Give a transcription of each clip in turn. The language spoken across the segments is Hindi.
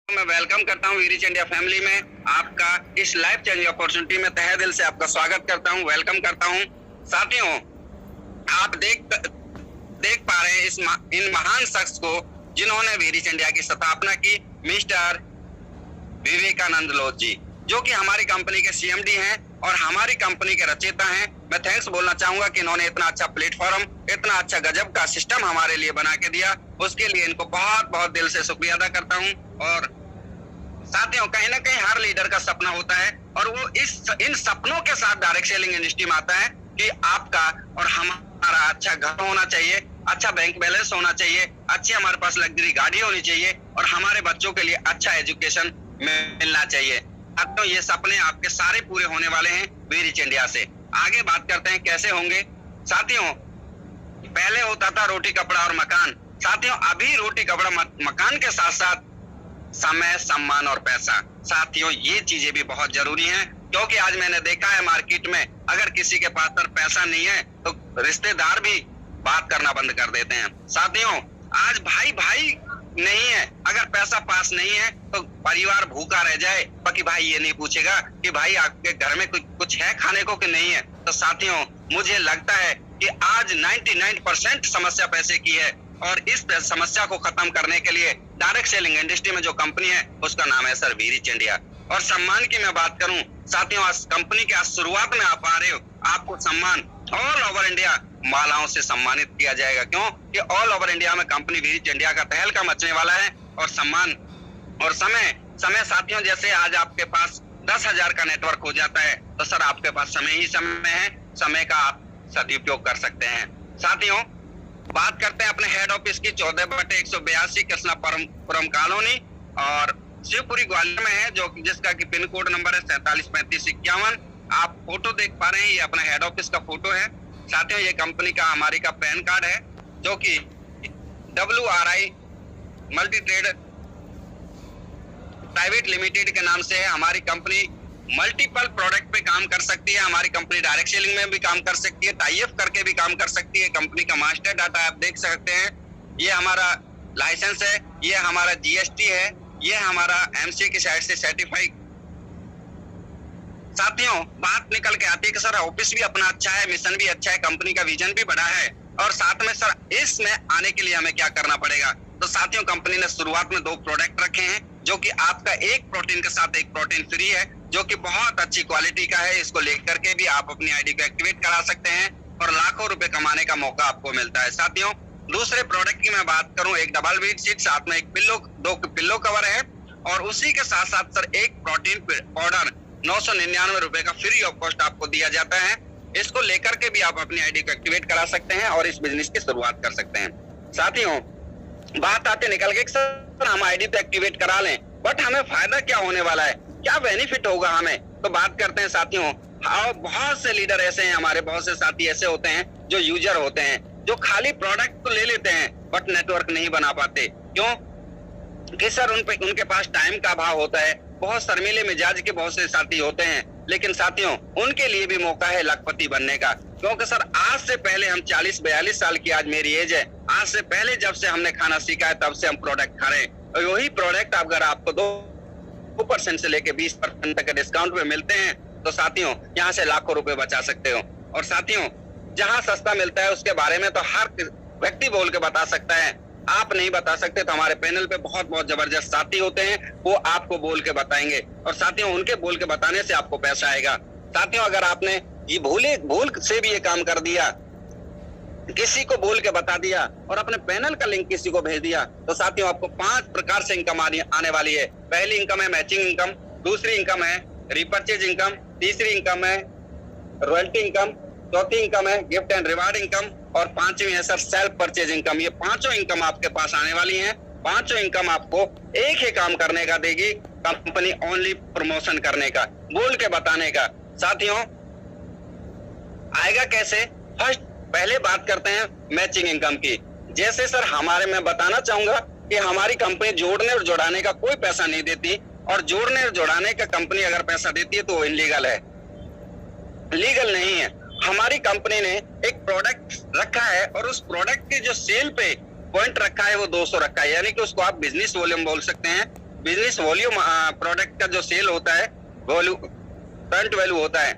मैं वेलकम करता हूं वीरिच इंडिया फैमिली में। आपका इस लाइफ चेंजिंग अपॉर्चुनिटी में तहे दिल से आपका स्वागत करता हूं, वेलकम करता हूं। साथियों, आप देख पा रहे हैं इन महान शख्स को जिन्होंने वीरिच इंडिया की स्थापना की, मिस्टर विवेकानंद लोध जी, जो कि हमारी कंपनी के सीएमडी हैं और हमारी कंपनी के रचयिता हैं। मैं थैंक्स बोलना चाहूंगा कि इन्होंने इतना अच्छा प्लेटफॉर्म, इतना अच्छा गजब का सिस्टम हमारे लिए बना के दिया, उसके लिए इनको बहुत बहुत दिल से शुक्रिया अदा करता हूं। और साथियों, कहीं ना कहीं हर लीडर का सपना होता है और वो इन सपनों के साथ डायरेक्ट सेलिंग इंडस्ट्री में आता है कि आपका और हमारा अच्छा घर होना चाहिए, अच्छा बैंक बैलेंस होना चाहिए, अच्छी हमारे पास लग्जरी गाड़ी होनी चाहिए और हमारे बच्चों के लिए अच्छा एजुकेशन मिलना चाहिए। तो ये सपने आपके सारे पूरे होने वाले हैं वीरिच इंडिया से। आगे बात करते हैं कैसे होंगे। साथियों, पहले होता था रोटी कपड़ा और मकान। साथियों, अभी रोटी कपड़ा मकान के साथ साथ समय, सम्मान और पैसा, साथियों ये चीजें भी बहुत जरूरी हैं, क्योंकि आज मैंने देखा है मार्केट में अगर किसी के पास पैसा नहीं है तो रिश्तेदार भी बात करना बंद कर देते हैं। साथियों, आज भाई भाई नहीं है, अगर पैसा पास नहीं है तो परिवार भूखा रह जाए, बाकी भाई ये नहीं पूछेगा कि भाई आपके घर में कुछ है खाने को कि नहीं है। तो साथियों, मुझे लगता है कि आज 99% समस्या पैसे की है और इस समस्या को खत्म करने के लिए डायरेक्ट सेलिंग इंडस्ट्री में जो कंपनी है उसका नाम है सर वीरिच इंडिया। और सम्मान की मैं बात करूं, साथियों आज कंपनी के शुरुआत में आप आ रहे हो, आपको सम्मान ऑल ओवर इंडिया मालाओं से सम्मानित किया जाएगा। क्यों कि ऑल ओवर इंडिया में कंपनी वीरिच इंडिया का तहलका मचने वाला है। और सम्मान और समय साथियों, जैसे आज आपके पास 10,000 का नेटवर्क हो जाता है तो सर आपके पास समय ही समय है, समय का आप सदुपयोग कर सकते हैं। साथियों, बात करते हैं अपने हेड ऑफिस की 14/182 कृष्णापुरम कॉलोनी और शिवपुरी ग्वालियर में है, जो जिसका की पिन कोड नंबर है 473551। आप फोटो देख पा रहे हैं, ये अपना हेड ऑफिस का फोटो है। साथियों, ये कंपनी का हमारी का पैन कार्ड है, जो कि WRI multi trade private limited के नाम से है। हमारी कंपनी मल्टीपल प्रोडक्ट पे काम कर सकती है। हमारी कंपनी डायरेक्ट सेलिंग में भी काम कर सकती है, टाई अप करके भी काम कर सकती है। कंपनी का मास्टर डाटा आप देख सकते हैं, ये हमारा लाइसेंस है, ये हमारा GST है, ये हमारा MCA की साइड से सर्टिफाइड। साथियों, बात निकल के आती है कि सर ऑफिस भी अपना अच्छा है, मिशन भी अच्छा है, कंपनी का विजन भी बड़ा है और साथ में सर इसमें आने के लिए हमें क्या करना पड़ेगा। तो साथियों, कंपनी ने शुरुआत में 2 प्रोडक्ट रखे हैं, जो कि आपका एक प्रोटीन के साथ एक प्रोटीन फ्री है, जो कि बहुत अच्छी क्वालिटी का है। इसको लेकर के भी आप अपनी ID को एक्टिवेट करा सकते हैं और लाखों रुपए कमाने का मौका आपको मिलता है। साथियों, दूसरे प्रोडक्ट की मैं बात करूं, एक डबल बेड शीट, साथ में एक दो पिल्लो कवर है और उसी के साथ साथ सर एक प्रोटीन पाउडर 999 रुपए का फ्री ऑफ कॉस्ट आपको दिया जाता है। इसको लेकर के भी आप अपनी ID को एक्टिवेट करा सकते हैं और इस बिजनेस की शुरुआत कर सकते हैं। साथियों, बात आते निकल के सर हम ID तो एक्टिवेट करा लें, बट हमें फायदा क्या होने वाला है, क्या बेनिफिट होगा हमें, तो बात करते हैं। साथियों, बहुत से लीडर ऐसे हैं, हमारे बहुत से साथी ऐसे होते हैं जो यूजर होते हैं, जो खाली प्रोडक्ट तो ले लेते हैं बट नेटवर्क नहीं बना पाते। क्यों कि सर उनके पास टाइम का अभाव होता है, बहुत शर्मीले मिजाज के बहुत से साथी होते हैं। लेकिन साथियों, उनके लिए भी मौका है लखपति बनने का, क्योंकि सर आज से पहले हम 40-42 साल की आज मेरी एज है, आज से पहले जब से हमने खाना सीखा है तब से हम प्रोडक्ट खा रहे हैं और वही प्रोडक्ट अगर आपको 2% से लेके 20% तक डिस्काउंट में मिलते हैं तो साथियों यहाँ से लाखों रुपए बचा सकते हो। और साथियों, जहाँ सस्ता मिलता है उसके बारे में तो हर व्यक्ति बोल के बता सकता है, आप नहीं बता सकते तो हमारे पैनल पे बहुत बहुत जबरदस्त साथी होते हैं, वो आपको बोल के बताएंगे और साथियों उनके बोल के बताने से आपको पैसा आएगा। साथियों, अगर आपने ये भूल से भी ये काम कर दिया, किसी को बोल के बता दिया और अपने पैनल का लिंक किसी को भेज दिया, तो साथियों आपको 5 प्रकार से इनकम आने वाली है। पहली इनकम है मैचिंग इनकम, दूसरी इनकम है रिपर्चेज इनकम, तीसरी इनकम है रॉयल्टी इनकम, चौथी इनकम है गिफ्ट एंड रिवार्ड इनकम और 5वीं है सर सेल्फ परचेज इनकम। ये 5 इनकम आपके पास आने वाली हैं। 5 इनकम आपको एक ही काम करने का देगी, कंपनी ओनली प्रमोशन करने का, बोल के बताने का। साथियों, आएगा कैसे? फर्स्ट पहले बात करते हैं मैचिंग इनकम की। जैसे सर मैं बताना चाहूंगा कि हमारी कंपनी जोड़ने और जोड़ाने का कोई पैसा नहीं देती और जोड़ने और जोड़ाने का कंपनी अगर पैसा देती है तो वो इनलीगल है, लीगल नहीं है। हमारी कंपनी ने एक प्रोडक्ट रखा है और उस प्रोडक्ट के जो सेल पे पॉइंट रखा है वो 200 रखा है, यानी कि उसको आप बिजनेस वॉल्यूम बोल सकते हैं। बिजनेस वॉल्यूम प्रोडक्ट का जो सेल होता है, वॉल्यूम करंट वैल्यू होता है।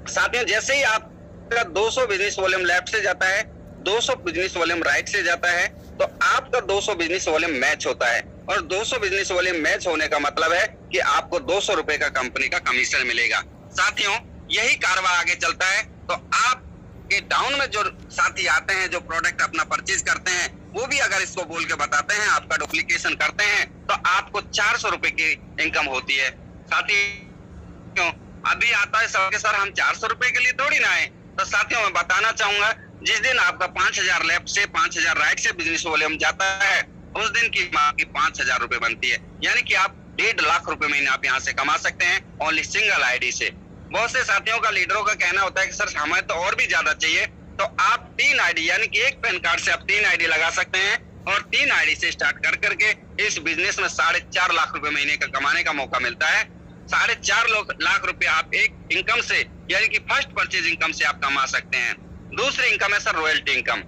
साथियों, जैसे ही आपका 200 बिजनेस वॉल्यूम लेफ्ट से जाता है, 200 बिजनेस वॉल्यूम राइट से जाता है, तो आपका 200 बिजनेस वॉल्यूम मैच होता है। और 200 बिजनेस वॉल्यूम मैच होने का मतलब है कि आपको 200 रुपए का कंपनी का कमीशन मिलेगा। साथियों, यही कारवां आगे चलता है। तो आप के डाउन में जो साथी आते हैं, जो प्रोडक्ट अपना परचेज करते हैं, वो भी अगर इसको बोल के बताते हैं, आपका डुप्लीकेशन करते हैं, तो आपको 400 रुपए की इनकम होती है। साथियों, अभी आता है सर हम 400 रुपए के लिए थोड़ी ना आए। तो साथियों, मैं बताना चाहूंगा, जिस दिन आपका 5000 लेफ्ट से 5000 राइट से बिजनेस वॉल्यूम जाता है, उस दिन की आपकी 5000 रुपए बनती है। यानी कि आप 1.5 लाख रुपए महीने आप यहाँ से कमा सकते हैं, ओनली सिंगल आईडी से। बहुत से साथियों का, लीडरों का कहना होता है कि सर हमें तो और भी ज्यादा चाहिए। तो आप 3 आईडी, यानी कि एक पैन कार्ड से आप 3 आईडी लगा सकते हैं, और 3 आईडी से स्टार्ट कर करके इस बिजनेस में 4.5 लाख रुपए महीने का कमाने का मौका मिलता है। 4.5 लाख रुपए आप एक इनकम से, यानी कि फर्स्ट परचेज इनकम से आप कमा सकते हैं। दूसरी इनकम है sir royalty income.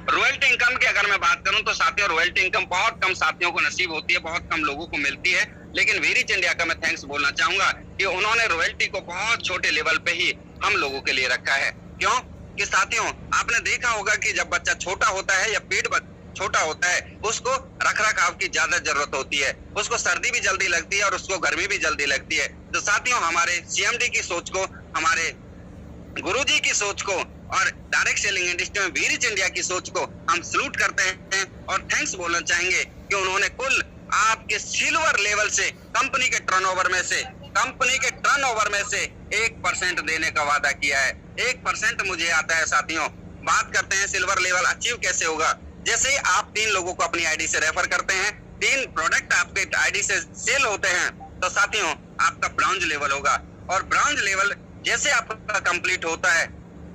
Royalty income की अगर मैं बात करूं तो साथियों, रॉयल्टी इनकम बहुत कम साथियों को नसीब होती है, बहुत कम लोगों को मिलती है। लेकिन वीरिच इंडिया का मैं थैंक्स बोलना चाहूंगा कि उन्होंने रॉयल्टी को बहुत छोटे लेवल पे ही हम लोगों के लिए रखा है। क्यों कि साथियों, आपने देखा होगा कि जब बच्चा छोटा होता है या पेट छोटा होता है, उसको रख रखाव की ज्यादा जरूरत होती है, उसको सर्दी भी जल्दी लगती है और उसको गर्मी भी जल्दी लगती है। तो साथियों, हमारे सीएमडी की सोच को, हमारे गुरुजी की सोच को और डायरेक्ट सेलिंग इंडस्ट्री में वीरिच इंडिया की सोच को हम सलूट करते हैं और थैंक्स बोलना चाहेंगे कि उन्होंने कुल आपके सिल्वर लेवल से कंपनी के टर्नओवर में से 1% देने का वादा किया है। 1% मुझे आता है। साथियों, बात करते हैं सिल्वर लेवल अचीव कैसे होगा। जैसे ही आप 3 लोगों को अपनी आईडी से रेफर करते हैं, 3 प्रोडक्ट आपके आईडी से सेल होते हैं, तो साथियों आपका ब्रॉन्ज लेवल होगा। और ब्रॉन्ज लेवल जैसे आपका कंप्लीट होता है,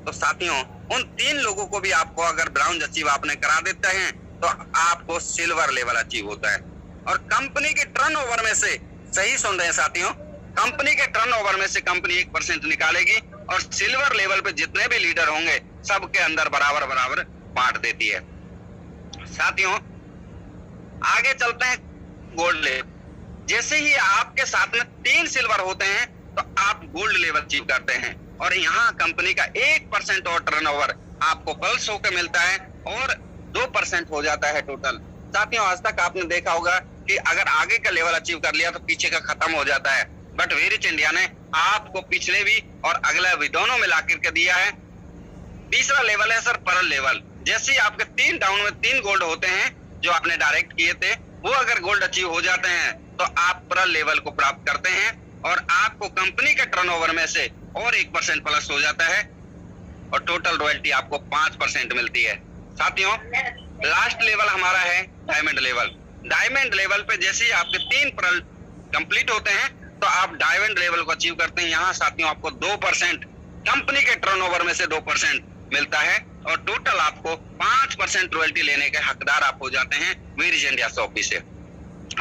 तो साथियों उन 3 लोगों को भी आपको अगर ब्रॉन्ज अचीव आपने करा देते हैं, तो आपको सिल्वर लेवल अचीव होता है। और कंपनी के टर्नओवर में से, सही सुन रहे हैं साथियों, कंपनी के टर्नओवर में से कंपनी 1% निकालेगी और सिल्वर लेवल पे जितने भी लीडर होंगे सबके अंदर बराबर बराबर बांट देती है। साथियों, आगे चलते हैं गोल्ड लेवल। जैसे ही आपके साथ में 3 सिल्वर होते हैं, तो आप गोल्ड लेवल अचीव करते हैं और यहाँ कंपनी का 1% और टर्नओवर आपको पल्स होकर मिलता है और 2% हो जाता है टोटल। साथियों, आज तक आपने देखा होगा कि अगर आगे का लेवल अचीव कर लिया तो पीछे का खत्म हो जाता है, बट वीरिच इंडिया ने आपको पिछले भी और अगला भी दोनों मिला करके दिया है। तीसरा लेवल है सर परल लेवल। जैसे ही आपके 3 डाउन में 3 गोल्ड होते हैं जो आपने डायरेक्ट किए थे, वो अगर गोल्ड अचीव हो जाते हैं तो आप परल लेवल को प्राप्त करते हैं और आपको कंपनी के टर्नओवर में से और 1% प्लस हो जाता है और टोटल रॉयल्टी आपको 5% मिलती है। साथियों, लास्ट लेवल हमारा है डायमंड लेवल। डायमंड लेवल पे जैसे ही आपके 3 परल कंप्लीट होते हैं, तो आप डायमंड लेवल को अचीव करते हैं। यहाँ साथियों आपको 2% कंपनी के टर्नओवर में से 2% मिलता है और टोटल आपको 5% रॉयल्टी लेने के हकदार आप हो जाते हैं वीरिच इंडिया शॉपी से।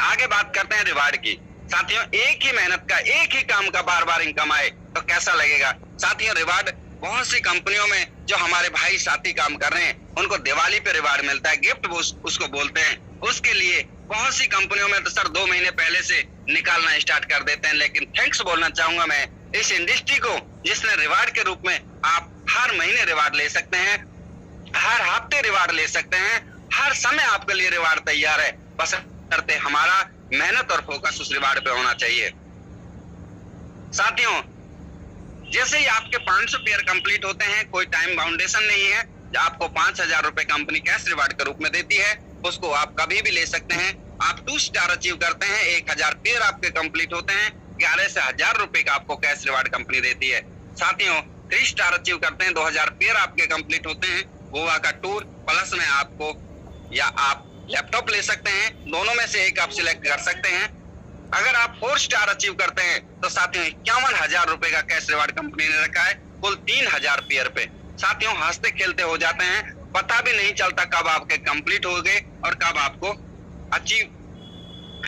आगे बात करते हैं रिवार्ड की। साथियों, एक ही मेहनत का, एक ही काम का बार बार इनकम आए तो कैसा लगेगा। साथियों, रिवार्ड बहुत सी कंपनियों में जो हमारे भाई साथी काम कर रहे हैं, उनको दिवाली पे रिवार्ड मिलता है, गिफ्ट उसको बोलते हैं। उसके लिए बहुत सी कंपनियों में तो सर 2 महीने पहले से निकालना स्टार्ट कर देते हैं। लेकिन थैंक्स बोलना चाहूंगा मैं इस इंडस्ट्री को, जिसने रिवार्ड के रूप में आप हर महीने रिवार्ड ले सकते हैं, हर हफ्ते रिवार्ड ले सकते हैं, हर समय आपके लिए रिवार्ड तैयार है। बस करते हमारा मेहनत और फोकस उस रिवार्ड पे होना चाहिए। साथियों, जैसे ही आपके 500 पेयर कंप्लीट होते हैं, कोई टाइम बाउंडेशन नहीं है। आपको 5000 रुपए कंपनी कैश रिवार्ड के रूप में देती है, उसको आप कभी भी ले सकते हैं। आप 2 स्टार अचीव करते हैं, 1000 पेयर आपके कंप्लीट होते हैं, 11 से 1000 रुपए का आपको कैश रिवार्ड कंपनी देती है। साथियों, 3 स्टार अचीव करते हैं, 2000 पेयर आपके कंप्लीट होते हैं, गोवा का टूर प्लस में आपको, या आप लैपटॉप ले सकते हैं, दोनों में से एक आप सिलेक्ट कर सकते हैं। अगर आप 4 स्टार अचीव करते हैं तो साथियों 51,000 रुपए का कैश रिवार्ड कंपनी ने रखा है कुल 3000 पेयर पे। साथियों, हंसते खेलते हो जाते हैं, पता भी नहीं चलता कब आपके कंप्लीट हो गए और कब आपको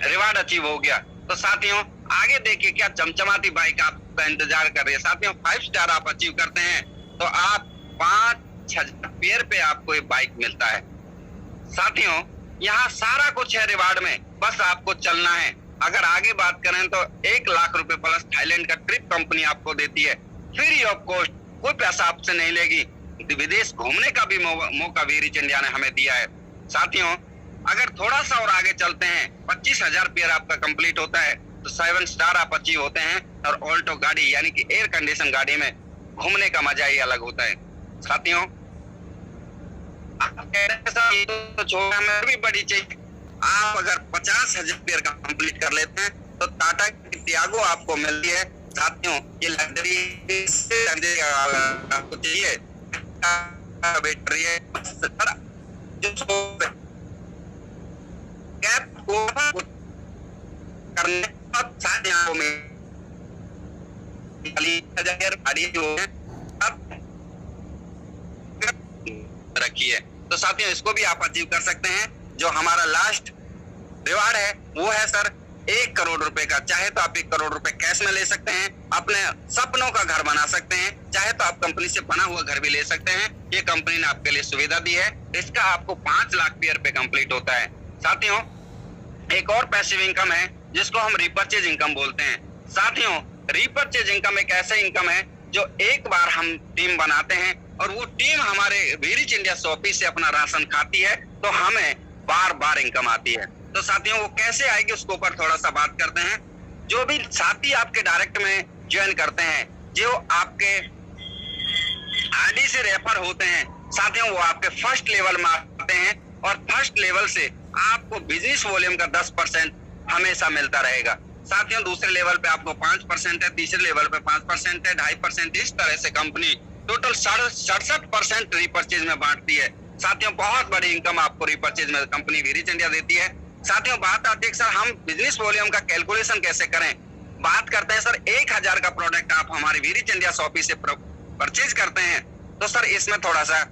रिवार्ड अचीव हो गया। तो साथियों, आगे देखिए क्या चमचमाती बाइक आपका इंतजार कर रही है। साथियों, 5 स्टार आप अचीव करते हैं तो आप 5,000 पेयर पे आपको ये बाइक मिलता है। साथियों, यहाँ सारा कुछ है रिवार्ड में, बस आपको चलना है। अगर आगे बात करें तो 1 लाख रुपए प्लस थाईलैंड का ट्रिप कंपनी आपको देती है, फ्री ऑफ कॉस्ट, कोई पैसा आपसे नहीं लेगी। विदेश घूमने का भी मौका वीर ईच इंडिया ने हमें दिया है। साथियों, अगर थोड़ा सा और आगे चलते हैं, 25,000 पेयर आपका कंप्लीट होता है तो 7 स्टार आप अचीव होते हैं, और ऑल्टो गाड़ी यानी कि एयर कंडीशन गाड़ी में घूमने का मजा ही अलग होता है। साथियों, आप कह रहे हैं सर ये तो छोटा में भी बड़ी चाहिए। आप अगर 50,000 पेयर का कंप्लीट कर लेते हैं तो टाटा की टियागो आपको मिलती है। साथियों, ये लग्जरी आपको चाहिए, बैटरी है जो कैप को करने में रखी है। तो साथियों, इसको भी आप अचीव कर सकते हैं। जो हमारा लास्ट रिवार्ड है वो है सर 1 करोड़ रुपए का। चाहे तो आप 1 करोड़ रुपए कैश में ले सकते हैं, अपने सपनों का घर बना सकते हैं, चाहे तो आप कंपनी से बना हुआ घर भी ले सकते हैं। ये कंपनी ने आपके लिए सुविधा दी है। इसका आपको 5 लाख पेयर पे कंप्लीट होता है। साथियों, एक और पैसिव इनकम है जिसको हम रिपर्चेज इनकम बोलते हैं। साथियों, रिपर्चेज इनकम एक ऐसा इनकम है जो एक बार हम टीम बनाते हैं और वो टीम हमारे वीर ईच इंडिया शॉपी से अपना राशन खाती है, तो हमें बार बार इनकम आती है। तो साथियों, वो कैसे आएगी उसके ऊपर थोड़ा सा बात करते हैं। जो भी साथी आपके डायरेक्ट में ज्वाइन करते हैं, जो आपके आईडी से रेफर होते हैं, साथियों वो आपके फर्स्ट लेवल में आते हैं, और फर्स्ट लेवल से आपको बिजनेस वॉल्यूम का 10% हमेशा मिलता रहेगा। साथियों, दूसरे लेवल पे आपको 5% है, तीसरे लेवल पे 5% है, 2.5%, इस तरह से कंपनी टोटल 67% रिपर्चेज में बांटती है। साथियों, बहुत बड़ी इनकम आपको रिपर्चेज में कंपनी वीर ईच इंडिया देती है। साथियों, बात आती है सर हम बिजनेस वॉल्यूम का कैलकुलेशन कैसे करें। बात करते हैं सर 1000 का प्रोडक्ट आप हमारी वीर ईच इंडिया शॉपी से परचेज करते हैं, तो सर इसमें थोड़ा सा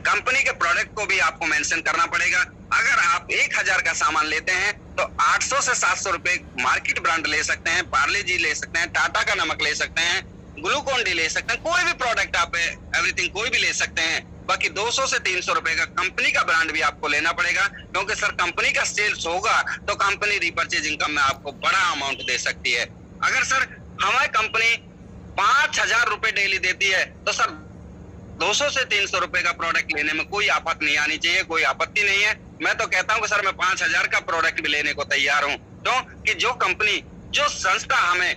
कंपनी के प्रोडक्ट को भी आपको मेंशन करना पड़ेगा। अगर आप 1000 का सामान लेते हैं तो 800 से 700 रुपए मार्केट ब्रांड ले सकते हैं, पार्ले जी ले सकते हैं, टाटा का नमक ले सकते हैं, ग्लूकोन डी ले सकते हैं, कोई भी प्रोडक्ट आप एवरीथिंग कोई भी ले सकते हैं। बाकी 200 से 300 रुपए का कंपनी का ब्रांड भी आपको लेना पड़ेगा, क्योंकि सर कंपनी का सेल्स होगा तो कंपनी रिपर्चेज इनकम में आपको बड़ा अमाउंट दे सकती है। अगर सर हमारी कंपनी 5,000 रुपए डेली देती है तो सर 200 से 300 रुपए का प्रोडक्ट लेने में कोई आफत नहीं आनी चाहिए, कोई आपत्ति नहीं है। मैं तो कहता हूं कि सर मैं 5,000 का प्रोडक्ट भी लेने को तैयार हूं, क्योंकि जो कंपनी, जो संस्था हमें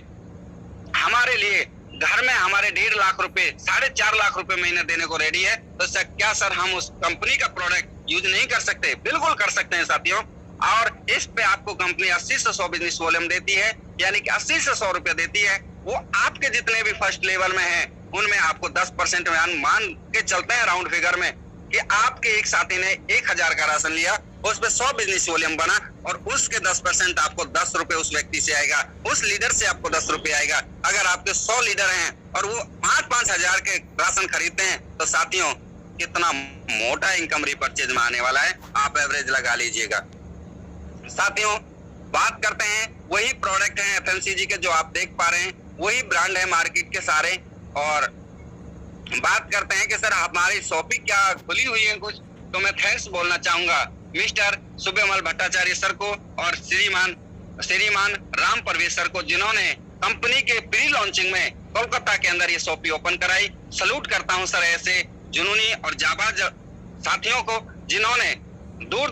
हमारे लिए घर में हमारे 1.5 लाख रुपए, 4.5 लाख रुपए महीने देने को रेडी है, तो सर क्या सर हम उस कंपनी का प्रोडक्ट यूज नहीं कर सकते? बिल्कुल कर सकते हैं साथियों। और इस पे आपको कंपनी 80 से 100 बिजनेस वॉल्यूम देती है, यानी कि 80 से 100 रुपए देती है। वो आपके जितने भी फर्स्ट लेवल में हैं उनमें आपको 10% मान के चलते हैं राउंड फिगर में, कि आपके एक साथी ने 1000 का राशन लिया, उस पे 100 बिजनेस वॉल्यूम बना, और उसके 10% आपको 10 रुपए उस व्यक्ति से आएगा, उस लीडर से आपको 10 रुपए आएगा। अगर आपके 100 लीडर हैं और वो 5-5 हजार के राशन खरीदते हैं, तो साथियों कितना मोटा इनकम रिपर्चेज में आने वाला है, आप एवरेज लगा लीजिएगा। साथियों, बात करते हैं वही प्रोडक्ट है FMCG के जो आप देख पा रहे हैं, वही ब्रांड है मार्केट के सारे। और बात करते हैं कि सर हमारी शॉपी क्या खुली हुई है कुछ, तो मैं थैंक्स बोलना चाहूंगा मिस्टर सुब्रमल भट्टाचार्य सर को और श्रीमान राम परवेश सर को, जिन्होंने कंपनी के प्री लॉन्चिंग में कोलकाता के अंदर ये शॉपी ओपन कराई। सलूट करता हूं सर ऐसे जुनूनी और जाबाज साथियों को, जिन्होंने दूर